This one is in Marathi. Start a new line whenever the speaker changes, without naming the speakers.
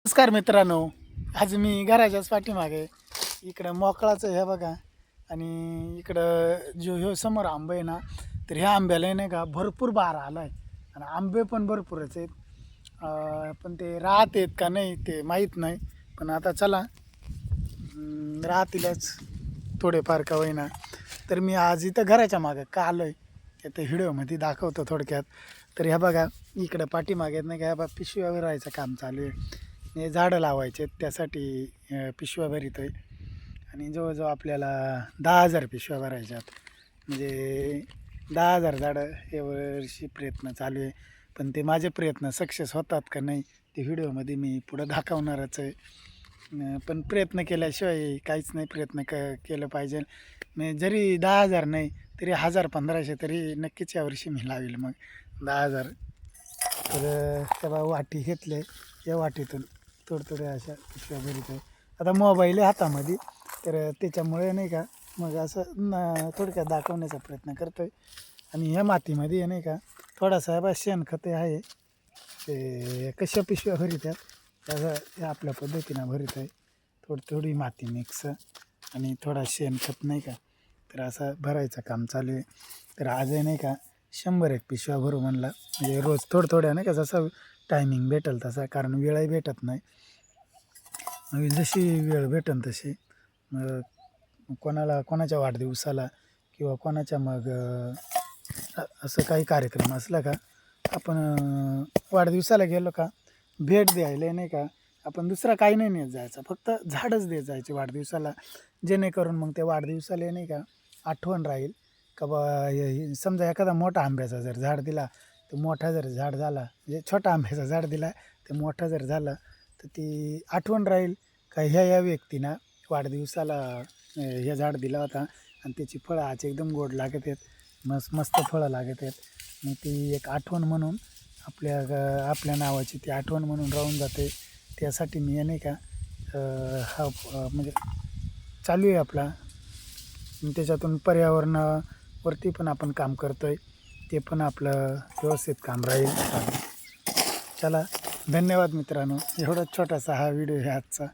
नमस्कार मित्रांनो, आज मी घराच्याच पाठीमागे इकडं मोकळाचं हे बघा. आणि इकडं जो ह्यो समोर आंबा आहे ना, तर ह्या आंब्याला नाही का भरपूर बार आला आहे आणि आंबे पण भरपूरच आहेत. पण ते राहत आहेत का नाही ते माहीत नाही. पण आता चला राहतीलच थोडेफार का होईना. तर मी आज इथं घराच्या मागं का आलो आहे ते तर व्हिडिओमध्ये दाखवतो थोडक्यात. तर ह्या बघा इकडं पाठीमागे नाही का ह्या बा पिशव्या भरायचं काम चालू आहे. हे झाडं लावायचे त्यासाठी पिशव्या भरीत आहे. आणि जवळजवळ आपल्याला 10,000 पिशव्या भरायच्यात. म्हणजे 10,000 झाडं हे वर्षी प्रयत्न चालू आहे. पण ते माझे प्रयत्न सक्सेस होतात का नाही ते व्हिडिओमध्ये मी पुढं दाखवणारच आहे. पण प्रयत्न केल्याशिवाय काहीच नाही. प्रयत्न केलं पाहिजे. म्हणजे जरी 10,000 नाही तरी 1,000-1,500 तरी नक्कीच यावर्षी मी लावेल मग 10,000. तर तेव्हा वाटी घेतले या वाटीतून थोडे अशा पिशव्या भरीत आहे. आता मोबाईल आहे हातामध्ये तर त्याच्यामुळे नाही का मग असं थोडक्यात दाखवण्याचा प्रयत्न करतो आहे. आणि ह्या मातीमध्ये नाही का थोडासा बा शेणखत आहे. ते कशा पिशव्या भरीत आहेत त्याचं हे आपल्या पद्धतीनं भरीत आहे. थोडी माती मिक्स आणि थोडा शेणखत नाही का. तर असं भरायचं काम चालू आहे. तर आजही नाही का 100 पिशव्या भरू म्हणला. म्हणजे रोज थोड्या नाही का जसं टायमिंग भेटेल तसा, कारण वेळही भेटत नाही. मग जशी वेळ भेटेल तशी मग कोणाच्या वाढदिवसाला किंवा कोणाच्या मग असं काही कार्यक्रम असला का आपण वाढदिवसाला गेलो का भेट द्यायला नाही का आपण दुसरा काही नाही नेत जायचं, फक्त झाडच देत जायचे वाढदिवसाला. जेणेकरून मग ते वाढदिवसाला नाही का आठवण राहील का बा समजा एखादा मोठा आंब्याचा जर झाड दिला तर मोठा जर झाड झाला, म्हणजे छोटा आंब्याचा झाड दिला तर मोठा जर झाला तर ती आठवण राहील का ह्या व्यक्तीनं वाढदिवसाला हे झाड दिला होता. आणि त्याची फळं आज एकदम गोड लागत आहेत, मस्त फळं लागत आहेत. आणि ती एक आठवण म्हणून आपल्या नावाची ती आठवण म्हणून राहून जाते. त्यासाठी मी नाही का हा म्हणजे चालू आहे आपला. आणि त्याच्यातून पर्यावरणावरती पण आपण काम करतो आहे, ते पण आपलं व्यवस्थित काम राहील. चला धन्यवाद मित्रांनो. एवढा छोटासा हा व्हिडिओ आहे आजचा.